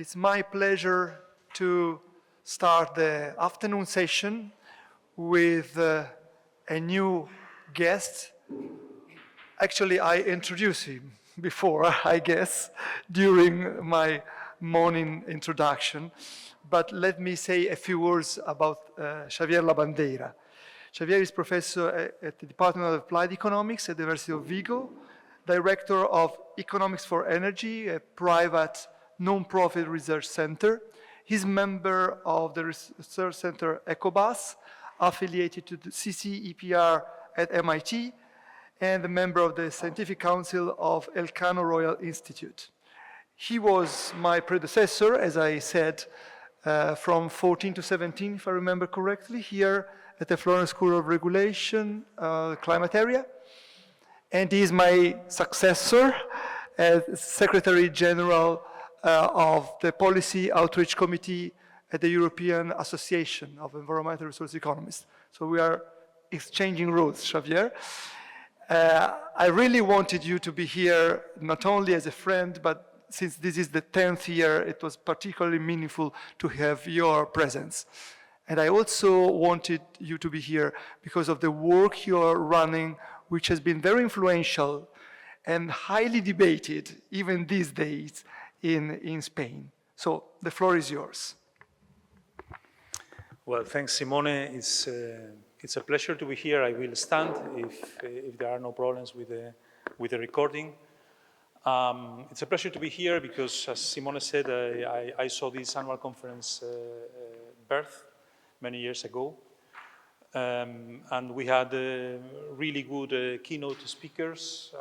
It's my pleasure to start the afternoon session with a new guest. Actually, I introduced him before, I guess, during my morning introduction. But let me say a few words about Xavier Labandeira. Xavier is professor at the Department of Applied Economics at the University of Vigo, director of Economics for Energy, a private non-profit research center. He's member of the research center ECOBAS, affiliated to the CCEPR at MIT, and a member of the Scientific Council of Elcano Royal Institute. He was my predecessor, as I said, from 14 to 17, if I remember correctly, here at the Florence School of Regulation, climate area. And he is my successor as Secretary General of the Policy Outreach Committee at the European Association of Environmental Resource Economists. So we are exchanging roles, Xavier. I really wanted you to be here, not only as a friend, but since this is the 10th year, it was particularly meaningful to have your presence. And I also wanted you to be here because of the work you're running, which has been very influential and highly debated, even these days, in Spain. So the floor is yours. Well, thanks, Simone. It's a pleasure to be here. I will stand if there are no problems with the recording. It's a pleasure to be here because, as Simone said, I saw this annual conference birth many years ago. And we had really good keynote speakers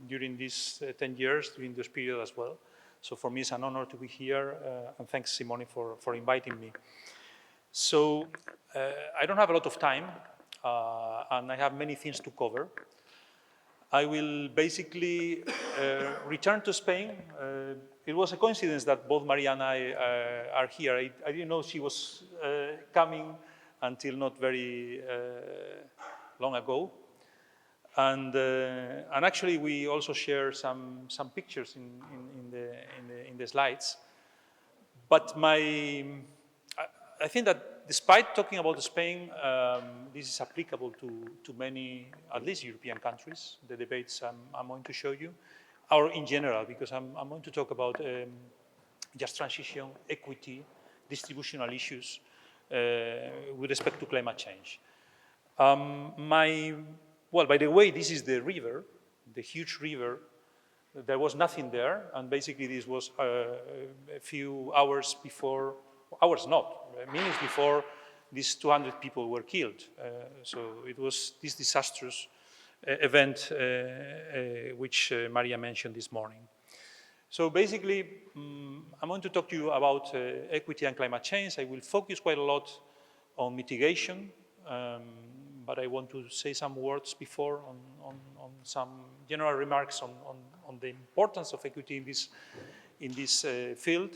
during these 10 years, during this period as well. So for me, it's an honor to be here, and thanks, Simone, for inviting me. So I don't have a lot of time, and I have many things to cover. I will basically return to Spain. It was a coincidence that both Maria and I are here. I didn't know she was coming until not very long ago. And actually, we also share some pictures in the slides. But I think that despite talking about Spain, this is applicable to many, at least European countries, the debates I'm going to show you, or in general, because I'm going to talk about just transition, equity, distributional issues with respect to climate change. Well, by the way, this is the river, the huge river. There was nothing there, and basically this was a few hours before, hours not, minutes before these 200 people were killed. So it was this disastrous event which Maria mentioned this morning. So basically, I'm going to talk to you about equity and climate change. I will focus quite a lot on mitigation, but I want to say some words before on some general remarks on the importance of equity in this field.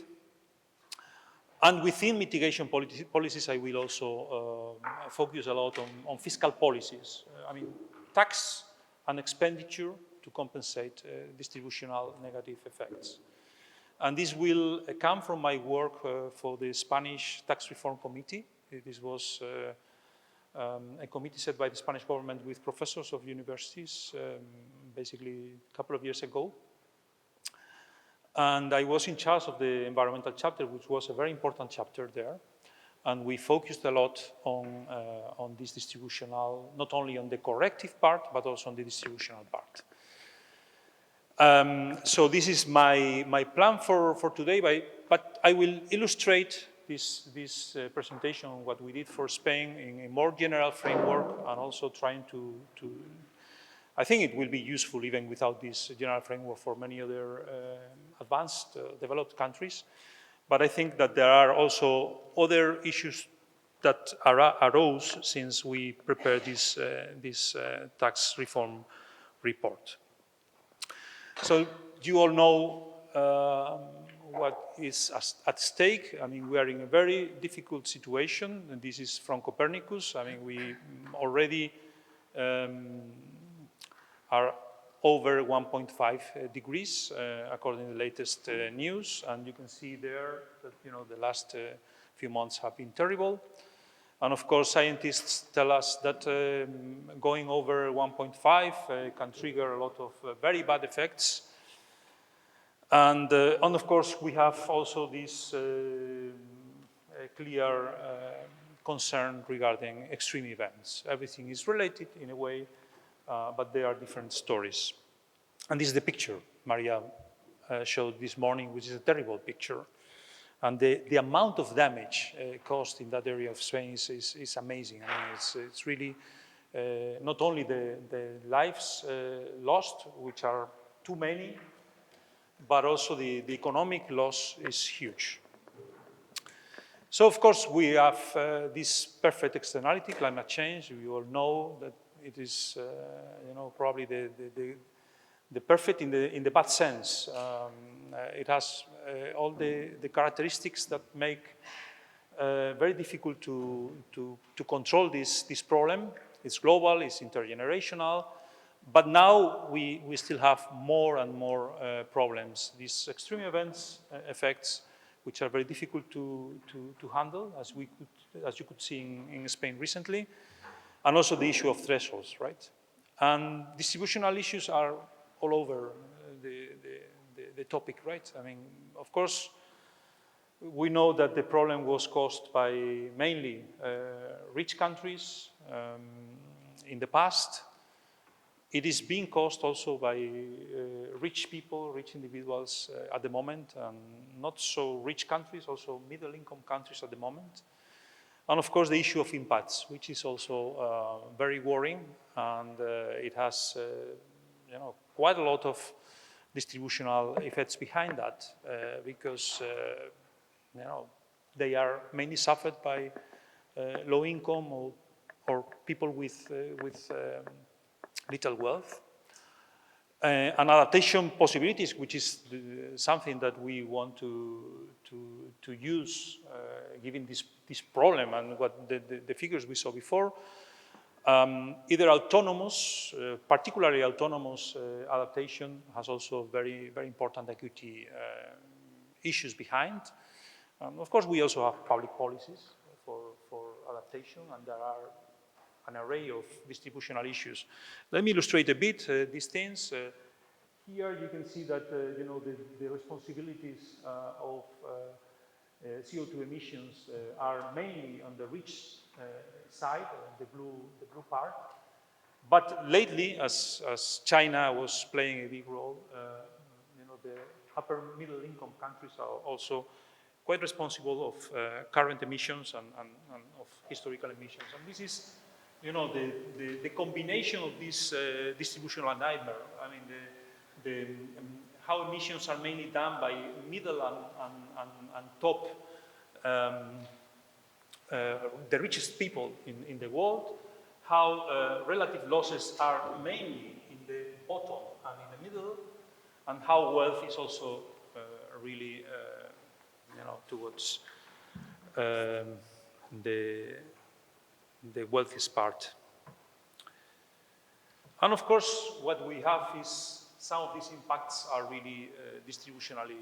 And within mitigation policies, I will also focus a lot on fiscal policies. I mean, tax and expenditure to compensate distributional negative effects. And this will come from my work for the Spanish Tax Reform Committee. This was a committee set by the Spanish government with professors of universities, basically a couple of years ago. And I was in charge of the environmental chapter, which was a very important chapter there. And we focused a lot on this distributional, not only on the corrective part, but also on the distributional part. So this is my plan for today, but I will illustrate this presentation, what we did for Spain in a more general framework, and also trying to I think it will be useful even without this general framework for many other advanced, developed countries. But I think that there are also other issues that arose since we prepared this tax reform report. So you all know what is at stake. I mean, we are in a very difficult situation, and this is from Copernicus. I mean, we already are over 1.5 degrees, according to the latest news. And you can see there that the last few months have been terrible. And of course, scientists tell us that going over 1.5 can trigger a lot of very bad effects. And of course, we have also this clear concern regarding extreme events. Everything is related in a way, but they are different stories. And this is the picture Maria showed this morning, which is a terrible picture. And the amount of damage caused in that area of Spain is amazing. I mean, it's really not only the lives lost, which are too many, but also the economic loss is huge. So, of course, we have this perfect externality, climate change. We all know that it is, probably the perfect in the bad sense. It has all the characteristics that make very difficult to control this problem. It's global, it's intergenerational, but now we still have more and more problems. These extreme events effects, which are very difficult to handle, as you could see in Spain recently, and also the issue of thresholds, right? And distributional issues are all over the topic, right? I mean, of course, we know that the problem was caused by mainly rich countries in the past. It is being caused also by rich people, rich individuals at the moment, and not so rich countries, also middle-income countries at the moment. And of course, the issue of impacts, which is also very worrying, and it has quite a lot of distributional effects behind that, because they are mainly suffered by low income or people with little wealth. And adaptation possibilities, which is something that we want to use, given this problem and what the figures we saw before. Either autonomous, particularly autonomous adaptation has also very, very important equity issues behind. Of course, we also have public policies for adaptation, and there are an array of distributional issues. Let me illustrate a bit these things. Here you can see that the responsibilities of CO2 emissions are mainly on the rich side, the blue part. But lately, as China was playing a big role, the upper middle income countries are also quite responsible of current emissions and of historical emissions. And this is the combination of this distributional nightmare. I mean, how emissions are mainly done by middle and top, the richest people in the world, how relative losses are mainly in the bottom and in the middle, and how wealth is also really, towards the wealthiest part. And of course, what we have is some of these impacts are really distributionally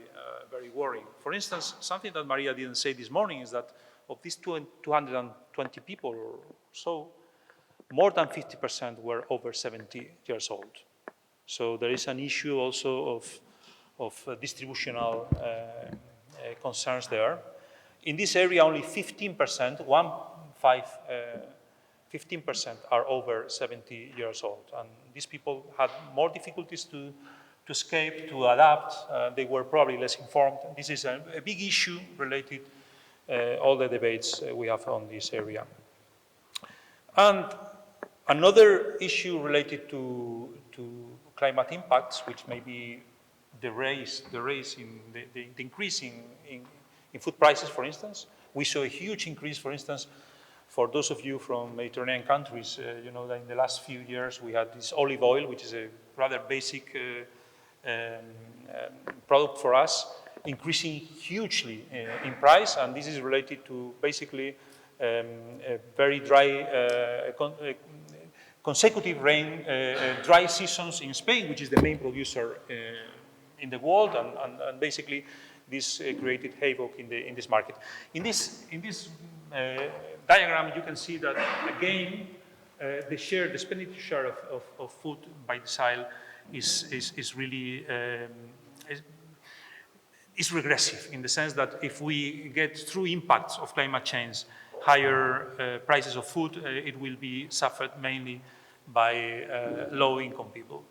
very worrying. For instance, something that Maria didn't say this morning is that of these 220 people or so, more than 50% were over 70 years old. So there is an issue also of distributional concerns there. In this area, only 15%, 15% are over 70 years old. And these people had more difficulties to escape, to adapt. They were probably less informed. This is a big issue related all the debates we have on this area. And another issue related to climate impacts, which may be the rise in the increase in food prices, for instance. We saw a huge increase, for instance, for those of you from Mediterranean countries, that in the last few years we had this olive oil, which is a rather basic product for us, increasing hugely in price, and this is related to basically a very dry consecutive dry seasons in Spain, which is the main producer in the world, and basically this created havoc in this market. In this diagram, you can see that again the expenditure share of food by decile is really is regressive in the sense that if we get through impacts of climate change, higher prices of food, it will be suffered mainly by low-income people.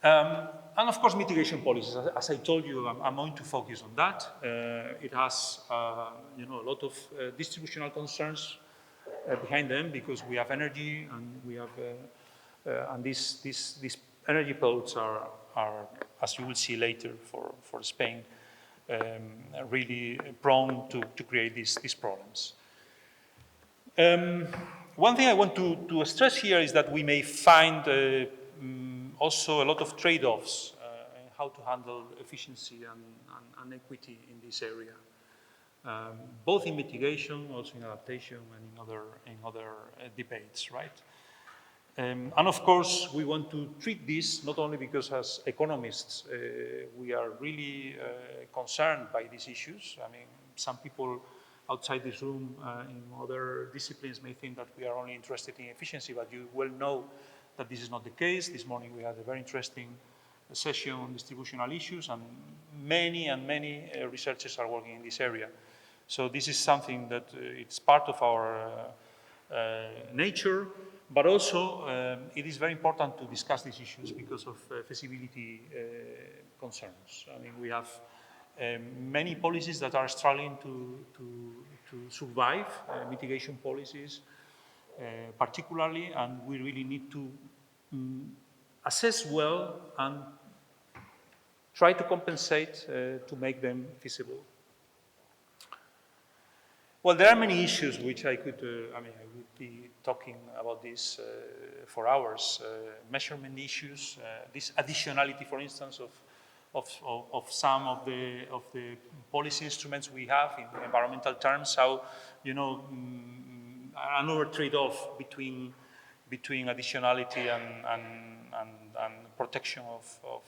And of course, mitigation policies. As I told you, I'm going to focus on that. It has, a lot of distributional concerns behind them because we have energy and we have, and these energy products are, as you will see later for Spain, really prone to create these problems. One thing I want to stress here is that we may find also a lot of trade-offs in how to handle efficiency and equity in this area, both in mitigation, also in adaptation, and in other debates, right? And of course, we want to treat this not only because as economists, we are really concerned by these issues. I mean, some people outside this room in other disciplines may think that we are only interested in efficiency, but you well know that this is not the case. This morning we had a very interesting session on distributional issues, and many researchers are working in this area. So this is something that it's part of our nature, but also it is very important to discuss these issues because of feasibility concerns. I mean, we have many policies that are struggling to survive, mitigation policies particularly, and we really need to assess well and try to compensate to make them feasible. Well, there are many issues which I could, I would be talking about this for hours. Measurement issues, this additionality, for instance, of some of the policy instruments we have in environmental terms, how, another trade-off between additionality and protection of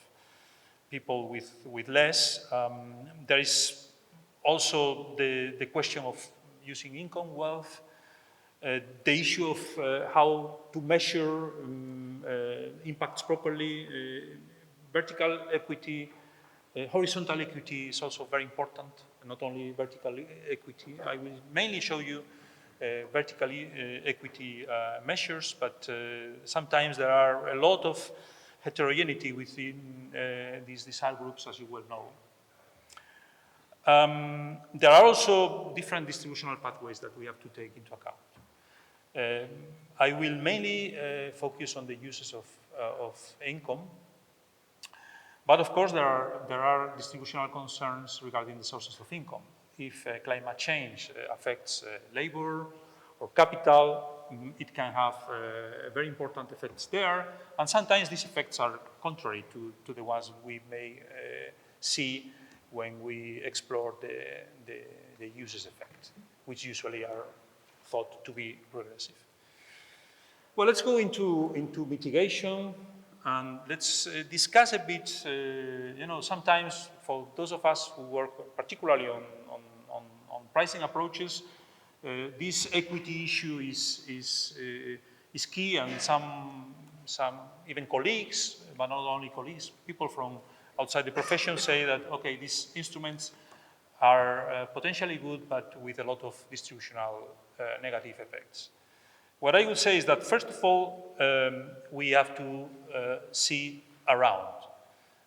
people with less. There is also the question of using income, wealth, the issue of how to measure impacts properly, vertical equity, horizontal equity is also very important, not only vertical equity. I will mainly show you vertical equity measures, but sometimes there are a lot of heterogeneity within these decile groups, as you well know. There are also different distributional pathways that we have to take into account. I will mainly focus on the uses of income, but of course there are distributional concerns regarding the sources of income. If climate change affects labor or capital, it can have very important effects there, and sometimes these effects are contrary to the ones we may see when we explore the uses effect, which usually are thought to be regressive. Well, let's go into mitigation, and let's discuss a bit, sometimes for those of us who work particularly on pricing approaches, this equity issue is key, and some even colleagues, but not only colleagues, people from outside the profession say that, okay, these instruments are potentially good, but with a lot of distributional negative effects. What I would say is that, first of all, we have to see around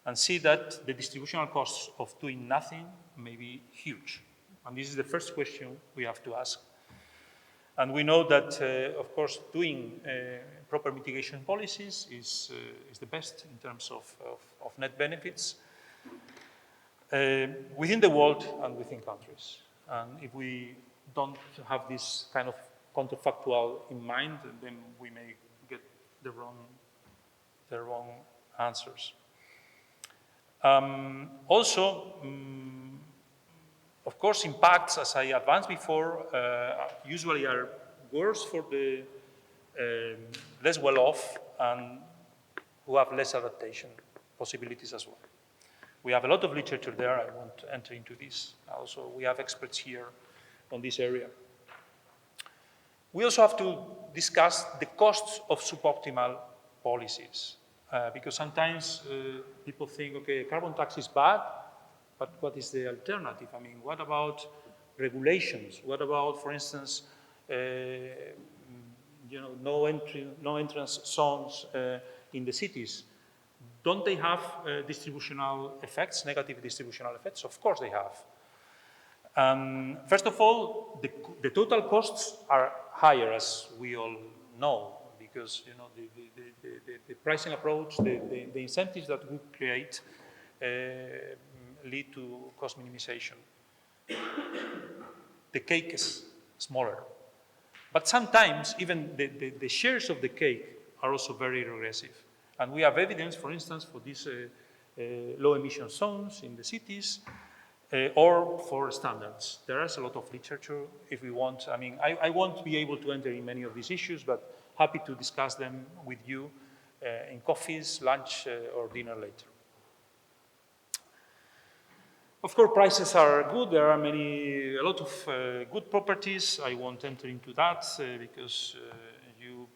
and see that the distributional costs of doing nothing may be huge. And this is the first question we have to ask. And we know that, of course, doing proper mitigation policies is the best in terms of net benefits within the world and within countries. And if we don't have this kind of counterfactual in mind, then we may get the wrong answers. Also, of course, impacts, as I advanced before, usually are worse for the less well off and who have less adaptation possibilities as well. We have a lot of literature there. I won't enter into this. Also, we have experts here on this area. We also have to discuss the costs of suboptimal policies, because sometimes people think, okay, carbon tax is bad, but what is the alternative? I mean, what about regulations? What about, for instance, no entrance zones in the cities? Don't they have distributional effects, negative distributional effects? Of course they have. First of all, the total costs are higher, as we all know, because the pricing approach, the incentives that we create lead to cost minimization. The cake is smaller. But sometimes even the shares of the cake are also very regressive. And we have evidence, for instance, for these low emission zones in the cities, or for standards. There is a lot of literature if we want. I mean, I won't be able to enter in many of these issues, but happy to discuss them with you in coffees, lunch, or dinner later. Of course, prices are good. There are a lot of good properties. I won't enter into that because you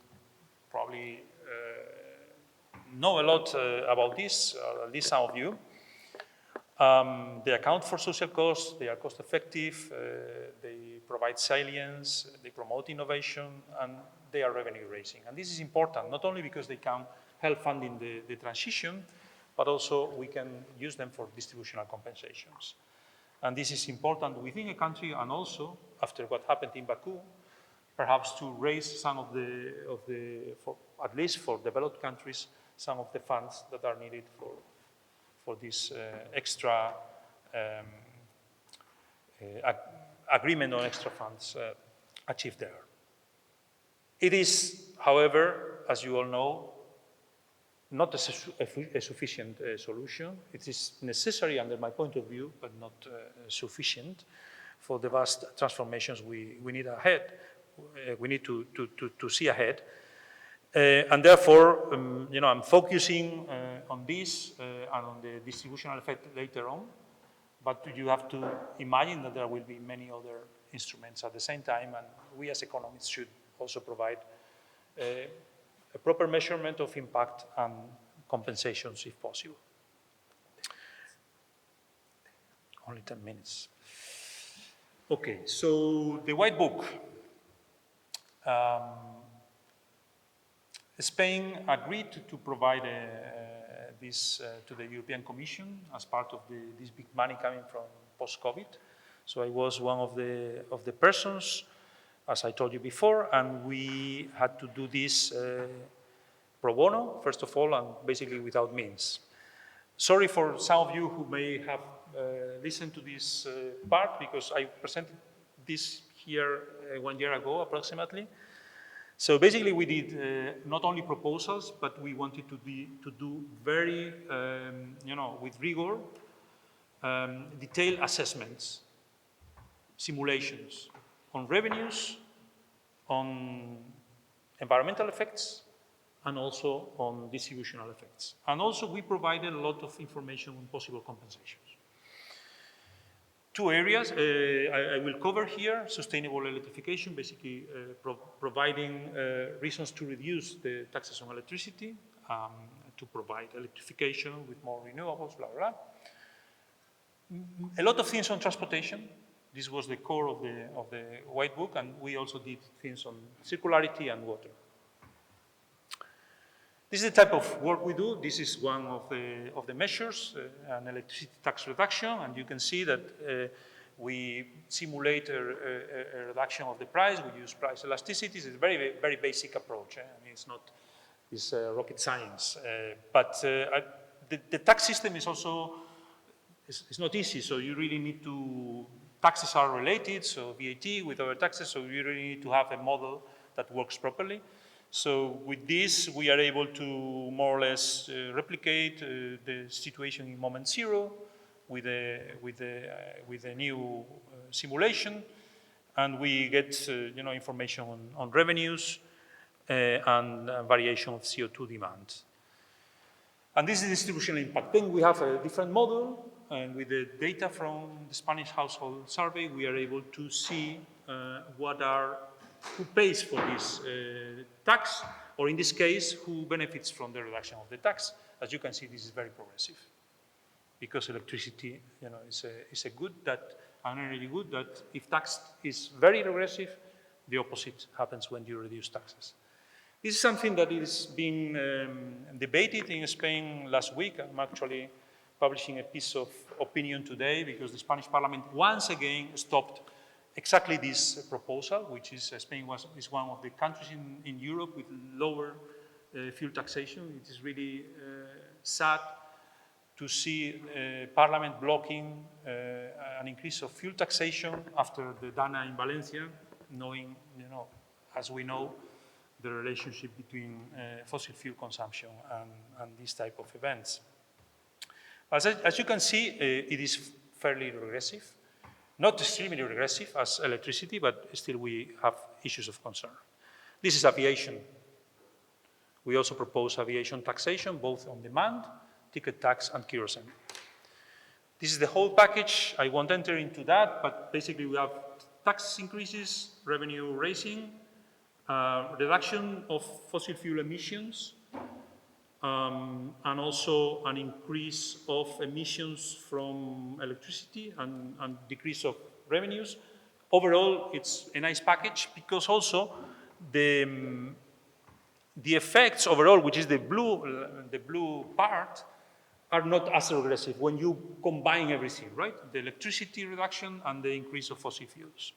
probably know a lot about this, at least some of you. They account for social costs, they are cost effective, they provide salience, they promote innovation, and they are revenue raising. And this is important, not only because they can help funding the transition, but also we can use them for distributional compensations. And this is important within a country, and also, after what happened in Baku, perhaps to raise some of at least for developed countries, some of the funds that are needed for this extra agreement on extra funds achieved there. It is, however, as you all know, not a sufficient solution. It is necessary under my point of view, but not sufficient for the vast transformations we need ahead. We need to see ahead. And therefore, I'm focusing on this and on the distributional effect later on. But you have to imagine that there will be many other instruments at the same time, and we as economists should also provide a proper measurement of impact and compensations if possible. Only 10 minutes. Okay, so the White Book. Spain agreed to provide this to the European Commission as part of this big money coming from post-COVID. So I was one of the persons, as I told you before, and we had to do this pro bono, first of all, and basically without means. Sorry for some of you who may have listened to this part, because I presented this here 1 year ago, approximately. So basically we did not only proposals, but we wanted to do very, with rigor, detailed assessments, simulations on revenues, on environmental effects, and also on distributional effects. And also we provided a lot of information on possible compensations. Two areas I will cover here: sustainable electrification, basically providing reasons to reduce the taxes on electricity, to provide electrification with more renewables, blah, blah, blah. A lot of things on transportation. This was the core of the White Book, and we also did things on circularity and water. This is the type of work we do. This is one of the measures, an electricity tax reduction, and you can see that we simulate a reduction of the price. We use price elasticities. It's a very, very basic approach. I mean, it's rocket science. But the tax system is also, it's not easy, so you really need to, taxes are related, so VAT with other taxes, so you really need to have a model that works properly. So with this, we are able to more or less replicate the situation in moment zero with a new simulation, and we get information on revenues, and variation of CO2 demand. And this is the distributional impact. Then we have a different model, and with the data from the Spanish household survey, we are able to see who pays for this tax, or in this case, who benefits from the reduction of the tax. As you can see, this is very progressive, because electricity, is a good an energy good that, if tax is very regressive, the opposite happens when you reduce taxes. This is something that is being debated in Spain last week. I'm actually publishing a piece of opinion today, because the Spanish Parliament once again stopped exactly this proposal, which is Spain is one of the countries in Europe with lower fuel taxation. It is really sad to see Parliament blocking an increase of fuel taxation after the Dana in Valencia, knowing, as we know, the relationship between fossil fuel consumption and these type of events. As you can see, it is fairly regressive, not extremely regressive as electricity, but still we have issues of concern. This is aviation. We also propose aviation taxation, both on demand, ticket tax, and kerosene. This is the whole package. I won't enter into that, but basically we have tax increases, revenue raising, reduction of fossil fuel emissions, and also an increase of emissions from electricity and decrease of revenues. Overall, it's a nice package, because also the effects overall, which is the blue part, are not as regressive when you combine everything, right? The electricity reduction and the increase of fossil fuels.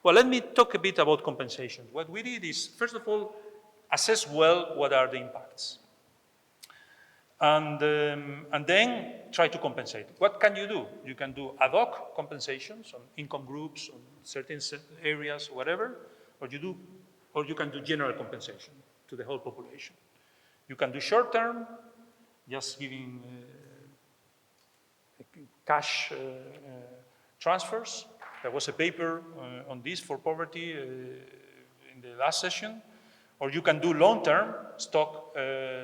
Well, let me talk a bit about compensation. What we did is, first of all, assess well what are the impacts. And then try to compensate. What can you do? You can do ad hoc compensations on income groups, on certain areas, whatever, or you can do general compensation to the whole population. You can do short term, just giving cash transfers. There was a paper on this for poverty in the last session. Or you can do long-term stock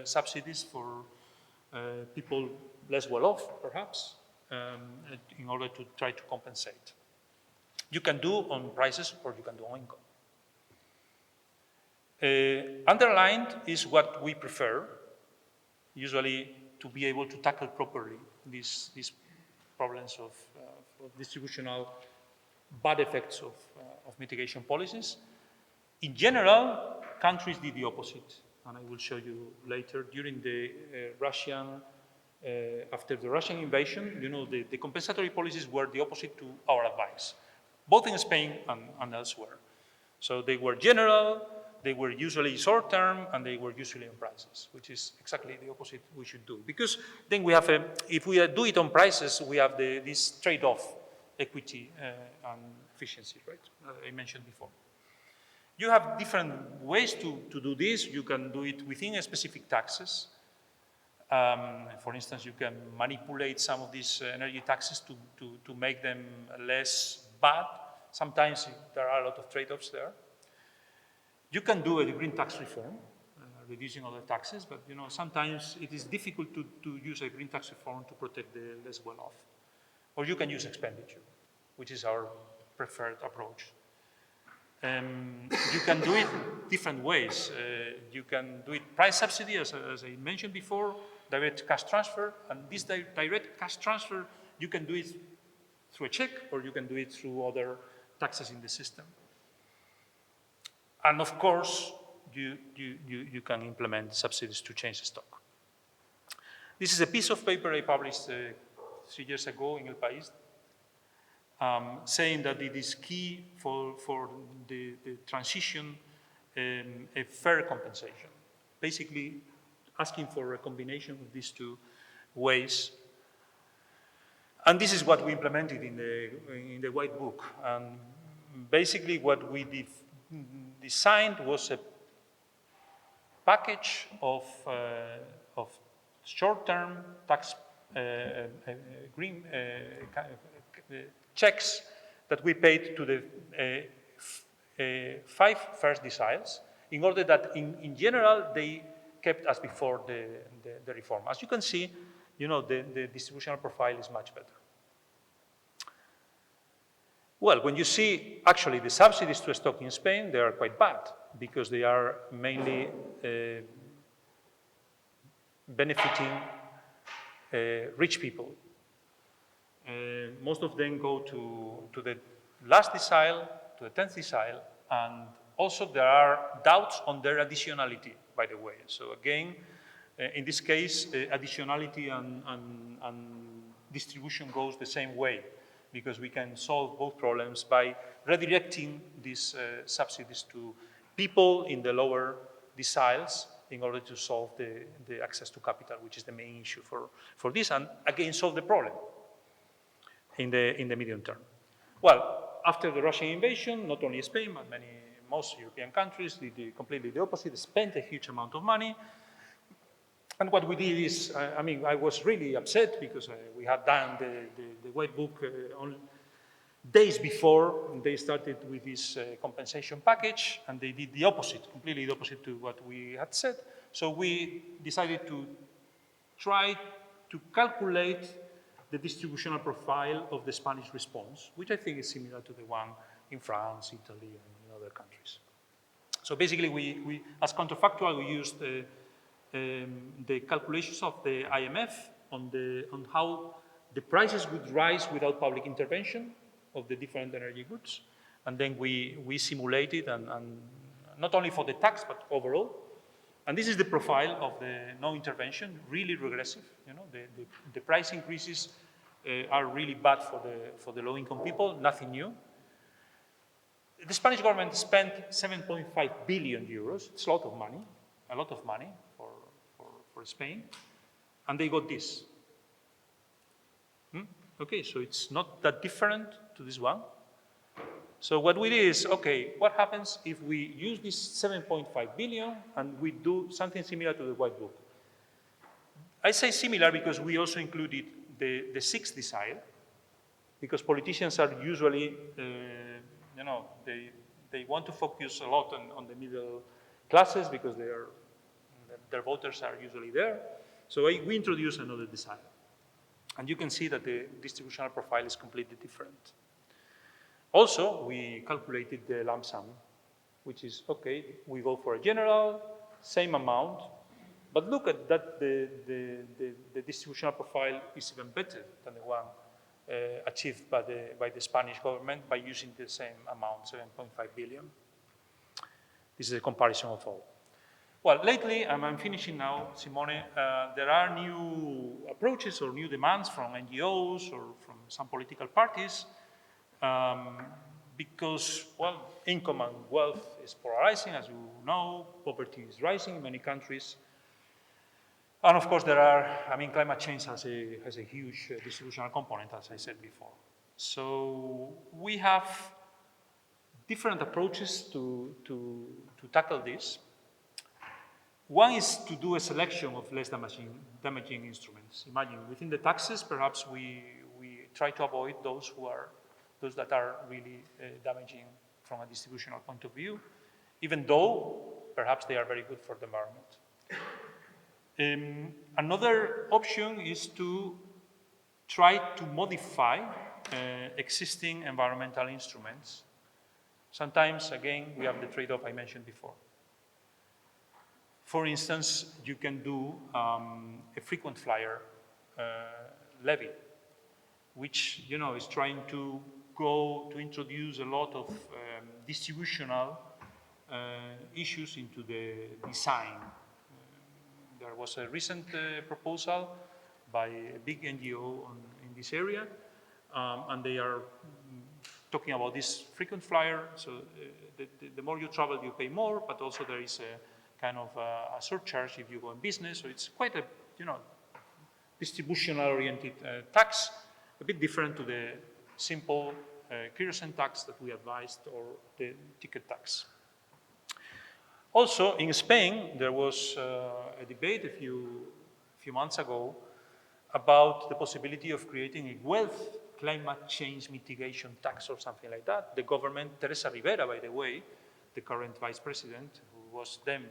subsidies for people less well off, perhaps, in order to try to compensate. You can do on prices, or you can do on income. Underlined is what we prefer, usually, to be able to tackle properly these problems of distributional bad effects of mitigation policies. In general, countries did the opposite, and I will show you later. During the after the Russian invasion, the compensatory policies were the opposite to our advice, both in Spain and elsewhere. So they were general, they were usually short-term, and they were usually on prices, which is exactly the opposite we should do. Because then we have, if we do it on prices, we have this trade-off, equity and efficiency, right? I mentioned before. You have different ways to do this. You can do it within specific taxes. For instance, you can manipulate some of these energy taxes to make them less bad. Sometimes there are a lot of trade-offs there. You can do a green tax reform, reducing other taxes, but sometimes it is difficult to use a green tax reform to protect the less well-off. Or you can use expenditure, which is our preferred approach. You can do it different ways. You can do it price subsidy, as I mentioned before, direct cash transfer, and this direct cash transfer, you can do it through a check, or you can do it through other taxes in the system. And of course, you can implement subsidies to change the stock. This is a piece of paper I published 3 years ago in El País, saying that it is key for the transition a fair compensation. Basically, asking for a combination of these two ways. And this is what we implemented in the White Book. And basically, what we designed was a package of short-term tax green checks that we paid to the 5 first deciles. in order that in general they kept as before the reform. As you can see, the distributional profile is much better. Well, when you see actually the subsidies to stock in Spain, they are quite bad because they are mainly benefiting rich people. Most of them go to the last decile, to the 10th decile, and also there are doubts on their additionality, by the way. So again, in this case, additionality and distribution goes the same way, because we can solve both problems by redirecting these subsidies to people in the lower deciles in order to solve the access to capital, which is the main issue for this, and again solve the problem in the medium term. Well, after the Russian invasion, not only Spain, but most European countries did completely the opposite, spent a huge amount of money. And what we did is, I was really upset because we had done the White Book on days before they started with this compensation package, and they did the opposite, completely the opposite to what we had said. So we decided to try to calculate the distributional profile of the Spanish response, which I think is similar to the one in France, Italy, and in other countries. So basically, we as counterfactual, we used the calculations of the IMF on how the prices would rise without public intervention of the different energy goods. And then we simulated, and not only for the tax, but overall. And this is the profile of the no intervention, really regressive. The price increases are really bad for the low-income people, nothing new. The Spanish government spent 7.5 billion euros. It's a lot of money for Spain, and they got this. Okay, so it's not that different to this one. So what we did is, okay, what happens if we use this 7.5 billion and we do something similar to the White Book? I say similar because we also included the sixth decile, because politicians are usually, they want to focus a lot on the middle classes because their voters are usually there. So we introduce another decile. And you can see that the distributional profile is completely different. Also, we calculated the lump sum, which is, okay, we go for a general, same amount, but look at that, the distributional profile is even better than the one achieved by the Spanish government by using the same amount, 7.5 billion. This is a comparison of all. Well, lately, and I'm finishing now, Simone, there are new approaches or new demands from NGOs or from some political parties because, well, income and wealth is polarizing, as you know, poverty is rising in many countries. And of course, climate change has a huge distributional component, as I said before. So we have different approaches to tackle this. One is to do a selection of less damaging instruments. Imagine within the taxes, perhaps we try to avoid those that are really damaging from a distributional point of view, even though perhaps they are very good for the environment. Another option is to try to modify existing environmental instruments. Sometimes, again, we have the trade-off I mentioned before. For instance, you can do a frequent flyer levy, which is trying to introduce a lot of distributional issues into the design. There was a recent proposal by a big NGO in this area, and they are talking about this frequent flyer. So the more you travel, you pay more, but also there is a kind of a surcharge if you go in business. So it's quite a distributional-oriented tax, a bit different to the simple kerosene tax that we advised or the ticket tax. Also, in Spain, there was a debate a few months ago about the possibility of creating a wealth climate change mitigation tax or something like that. The government, Teresa Rivera, by the way, the current vice president, who was then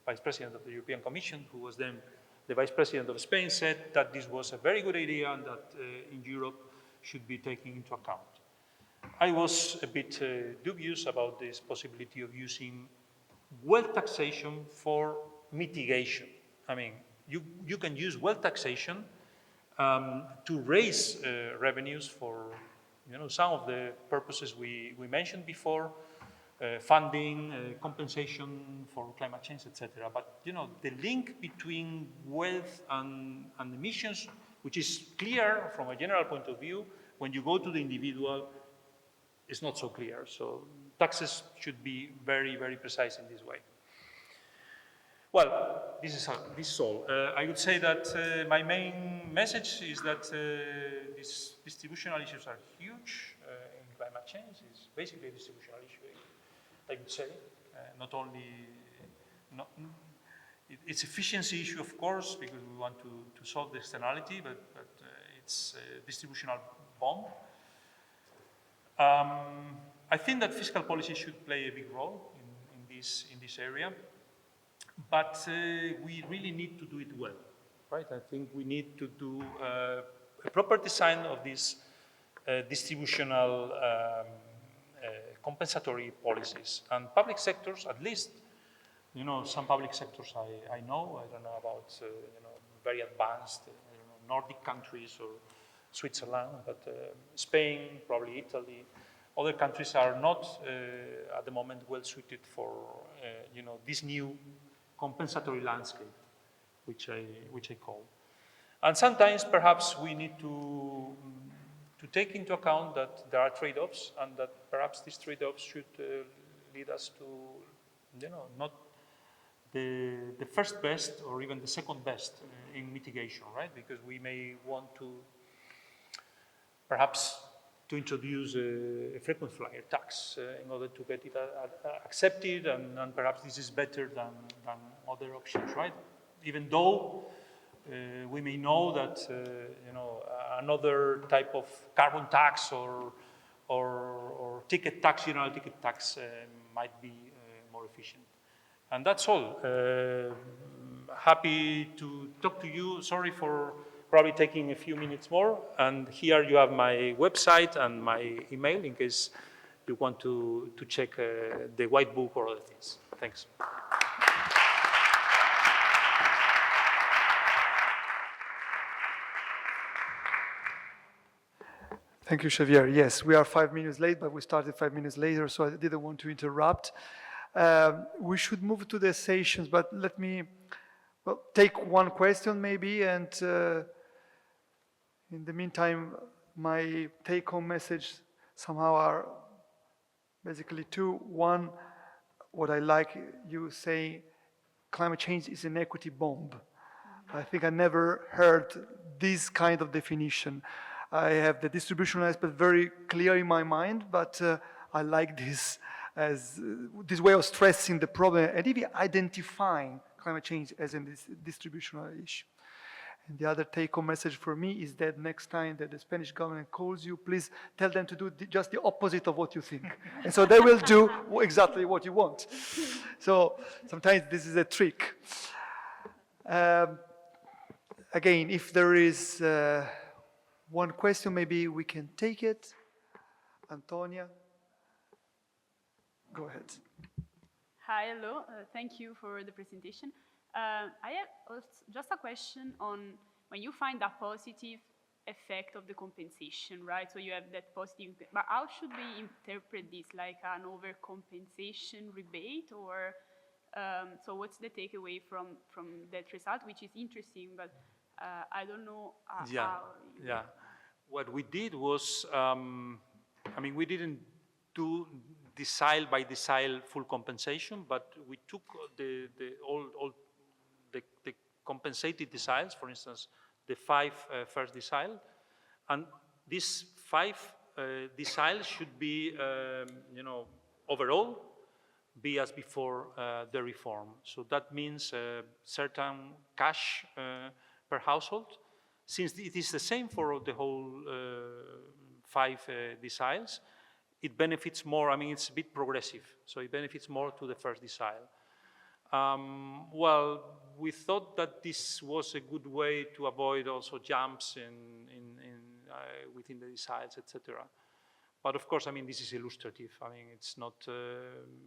vice president of the European Commission, who was then the vice president of Spain, said that this was a very good idea and that in Europe should be taken into account. I was a bit dubious about this possibility of using wealth taxation for mitigation. I mean, you can use wealth taxation to raise revenues for some of the purposes we mentioned before, funding, compensation for climate change, etc. But the link between wealth and emissions, which is clear from a general point of view, when you go to the individual, is not so clear. So taxes should be very, very precise in this way. Well, this is all. I would say that my main message is that these distributional issues are huge in climate change. It's basically a distributional issue, I would say. Not only, it's efficiency issue, of course, because we want to solve the externality, but it's a distributional bomb. I think that fiscal policy should play a big role in this area. But we really need to do it well, right? I think we need to do a proper design of these distributional compensatory policies. And public sectors, at least, some public sectors I know, I don't know about, very advanced, Nordic countries or Switzerland, but Spain, probably Italy, other countries are not at the moment well suited for, this new compensatory landscape, which I call. And sometimes perhaps we need to take into account that there are trade-offs and that perhaps these trade-offs should lead us to, not the first best or even the second best in mitigation, right? Because we may want to perhaps to introduce a frequent flyer tax in order to get it accepted, and perhaps this is better than other options, right? Even though we may know that another type of carbon tax or ticket tax, general ticket tax, might be more efficient. And that's all. Happy to talk to you. Sorry for probably taking a few minutes more. And here you have my website and my email in case you want to check the white book or other things. Thanks. Thank you, Xavier. Yes, we are 5 minutes late, but we started 5 minutes later, so I didn't want to interrupt. We should move to the sessions, but let me take one question maybe, and in the meantime, my take-home message somehow are basically two. One, what I like you saying, climate change is an equity bomb. I think I never heard this kind of definition. I have the distributional aspect very clear in my mind, but I like this as this way of stressing the problem and even identifying climate change as a distributional issue. And the other take-home message for me is that next time that the Spanish government calls you, please tell them to do just the opposite of what you think. And so they will do exactly what you want. So sometimes this is a trick. Again, if there is one question, maybe we can take it. Antonia, go ahead. Hi, hello. Thank you for the presentation. I have just a question on when you find a positive effect of the compensation, right? So you have that positive, but how should we interpret this? Like an overcompensation rebate, or so what's the takeaway from that result, which is interesting, but I don't know how. Yeah. What we did was, we didn't do decile by decile full compensation, but we took all the compensated deciles, for instance, the 5 first decile, and these 5 deciles should be, overall, be as before the reform. So that means certain cash per household. Since it is the same for the whole 5 deciles, it benefits more. I mean, it's a bit progressive, so it benefits more to the first decile. Well, we thought that this was a good way to avoid also jumps within the deciles, etc. But of course, I mean, this is illustrative. I mean, it's not.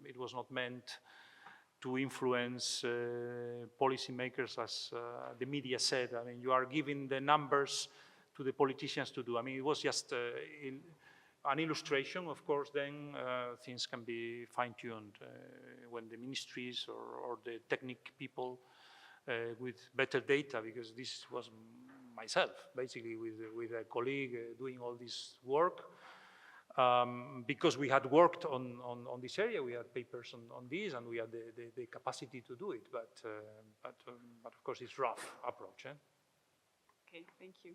It was not meant to influence policymakers, as the media said. I mean, you are giving the numbers to the politicians to do. I mean, it was just an illustration. Of course, then things can be fine-tuned when the ministries or the technical people with better data, because this was myself, basically, with a colleague doing all this work. Because we had worked on this area, we had papers on this, and we had the capacity to do it. But of course, it's rough approach. Eh? Okay, thank you.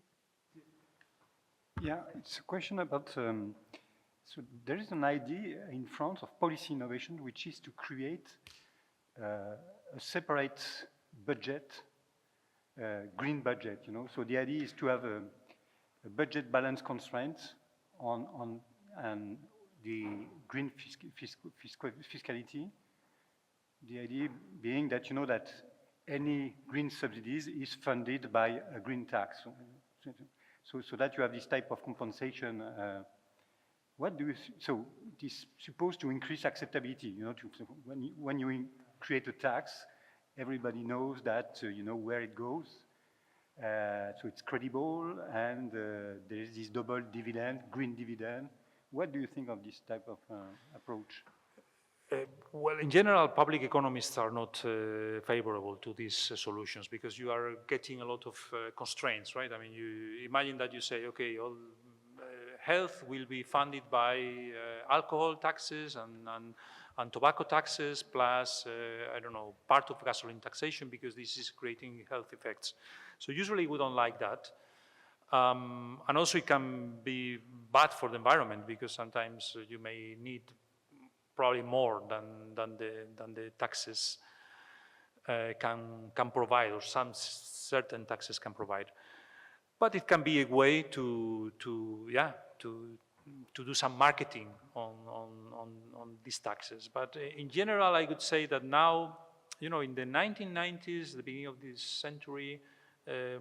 Yeah, it's a question about. So there is an idea in France of policy innovation, which is to create a separate budget, green budget. You know, so the idea is to have a budget balance constraint on the green fiscality. The idea being that you know that any green subsidies is funded by a green tax. So that you have this type of compensation. What do you? So it is supposed to increase acceptability. You know, when you create a tax, everybody knows that you know where it goes. So it's credible, and there is this double dividend, green dividend. What do you think of this type of approach? Well, in general, public economists are not favorable to these solutions, because you are getting a lot of constraints, right? I mean, you imagine that you say, okay, all health will be funded by alcohol taxes and tobacco taxes, plus, I don't know, part of gasoline taxation, because this is creating health effects. So usually we don't like that. And also it can be bad for the environment, because sometimes you may need probably more than the taxes can provide, or some certain taxes can provide. But it can be a way to do some marketing on these taxes. But in general, I would say that now, you know, in the 1990s, the beginning of this century,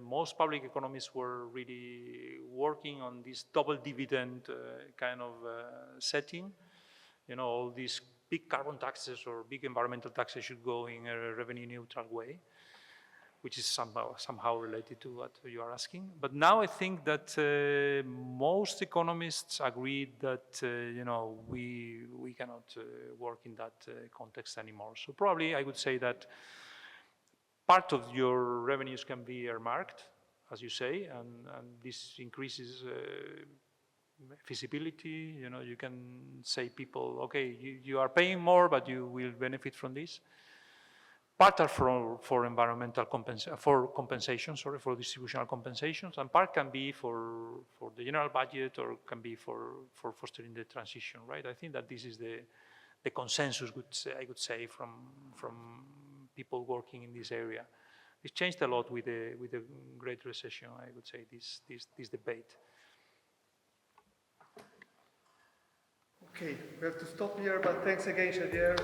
most public economists were really working on this double dividend kind of setting. You know, all these big carbon taxes or big environmental taxes should go in a revenue neutral way, which is somehow related to what you are asking. But now I think that most economists agree that you know, we cannot work in that context anymore. So probably I would say that part of your revenues can be earmarked, as you say, and this increases feasibility. You know, you can say people, okay, you are paying more, but you will benefit from this. Part are for environmental compensation, for distributional compensations, and part can be for the general budget, or can be for fostering the transition, right? I think that this is the consensus, I would say, from people working in this area. It's changed a lot with the Great Recession, I would say, this debate. Okay, we have to stop here, but thanks again, Xavier.